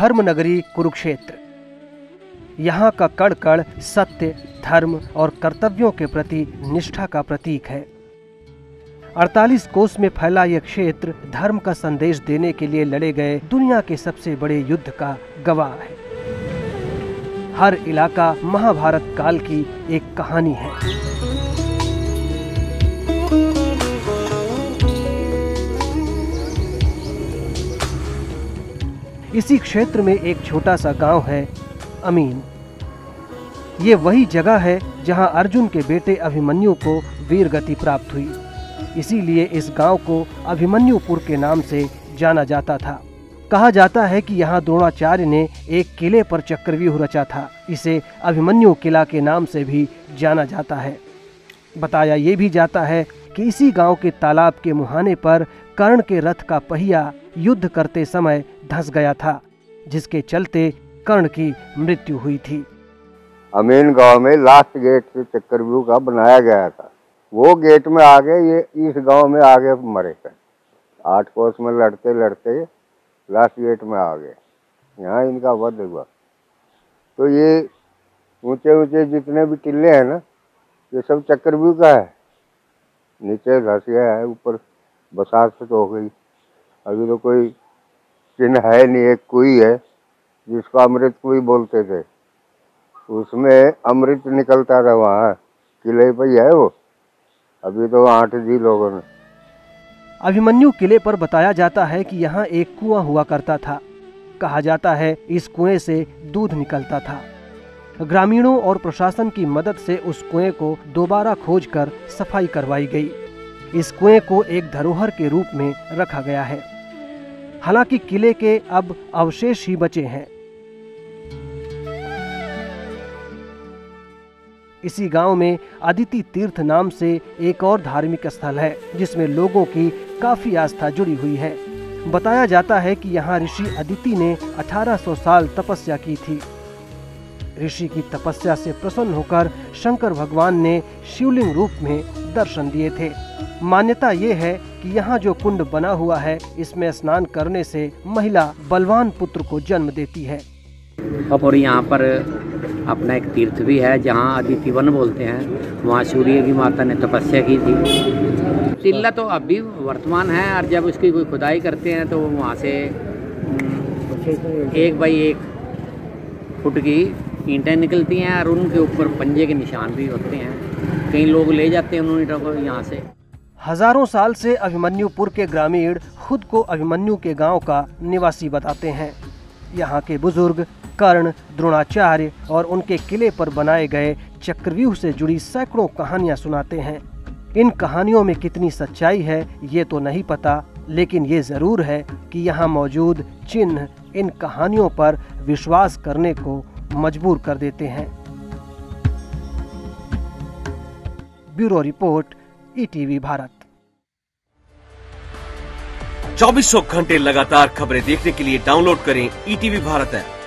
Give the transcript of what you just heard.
धर्म नगरी कुरुक्षेत्र। यहाँ का कण कण सत्य, धर्म और कर्तव्यों के प्रति निष्ठा का प्रतीक है। 48 कोस में फैला यह क्षेत्र धर्म का संदेश देने के लिए लड़े गए दुनिया के सबसे बड़े युद्ध का गवाह है। हर इलाका महाभारत काल की एक कहानी है। इसी क्षेत्र में एक छोटा सा गांव है अमीन। ये वही जगह है जहां अर्जुन के बेटे अभिमन्यु को वीर गति प्राप्त हुई। इसीलिए इस गांव को अभिमन्युपुर के नाम से जाना जाता था। कहा जाता है कि यहाँ द्रोणाचार्य ने एक किले पर चक्रव्यूह रचा था। इसे अभिमन्यु किला के नाम से भी जाना जाता है। बताया ये भी जाता है कि इसी गांव के तालाब के मुहाने पर कर्ण के रथ का पहिया युद्ध करते समय धंस गया था, जिसके चलते कर्ण की मृत्यु हुई थी। अमीन गांव में लास्ट गेट से चक्रव्यूह का बनाया गया था। वो गेट में आगे ये इस गांव में आगे मरे थे। 8 कोस में लड़ते लड़ते लास्ट गेट में आ गए। यहाँ इनका वध हुआ। तो ये ऊंचे ऊंचे जितने भी टिल्ले हैं ना, ये सब चक्रव्यूह का है। नीचे घसिया है, ऊपर बसात हो गई। अभी तो कोई चिन्ह है नहीं। एक कुई है जिसको अमृत कुई बोलते थे, उसमें अमृत निकलता था। वहाँ किले पर ही है वो। अभी तो 8 जी लोगों ने। अभिमन्यु किले पर बताया जाता है कि यहाँ एक कुआं हुआ करता था। कहा जाता है इस कुएं से दूध निकलता था। ग्रामीणों और प्रशासन की मदद से उस कुएं को दोबारा खोजकर सफाई करवाई गई। इस कुएं को एक धरोहर के रूप में रखा गया है। हालांकि किले के अब अवशेष ही बचे हैं। इसी गांव में अदिति तीर्थ नाम से एक और धार्मिक स्थल है, जिसमें लोगों की काफी आस्था जुड़ी हुई है। बताया जाता है कि यहाँ ऋषि अदिति ने 1800 साल तपस्या की थी। ऋषि की तपस्या से प्रसन्न होकर शंकर भगवान ने शिवलिंग रूप में दर्शन दिए थे। मान्यता ये है कि यहाँ जो कुंड बना हुआ है, इसमें स्नान करने से महिला बलवान पुत्र को जन्म देती है। और यहाँ पर अपना एक तीर्थ भी है जहाँ अदिति वन बोलते हैं। वहाँ सूर्य की माता ने तपस्या की थी। टिल्ला तो अब भी वर्तमान है, और जब उसकी कोई खुदाई करते हैं तो वहाँ से 1 बाई 1 फुट की ईंटें निकलती हैं, और उनके ऊपर पंजे के निशान भी होते हैं। कई लोग ले जाते हैं उन ईंटों को यहाँ से। हजारों साल से अभिमन्युपुर के ग्रामीण खुद को अभिमन्यु के गांव का निवासी बताते हैं। यहाँ के बुजुर्ग कर्ण, द्रोणाचार्य और उनके किले पर बनाए गए चक्रव्यूह से जुड़ी सैकड़ों कहानियां सुनाते हैं। इन कहानियों में कितनी सच्चाई है ये तो नहीं पता, लेकिन ये जरूर है कि यहाँ मौजूद चिन्ह इन कहानियों पर विश्वास करने को मजबूर कर देते हैं। Bureau report, ETV Bharat. 2400 घंटे लगातार खबरें देखने के लिए डाउनलोड करें ईटीवी भारत ऐप।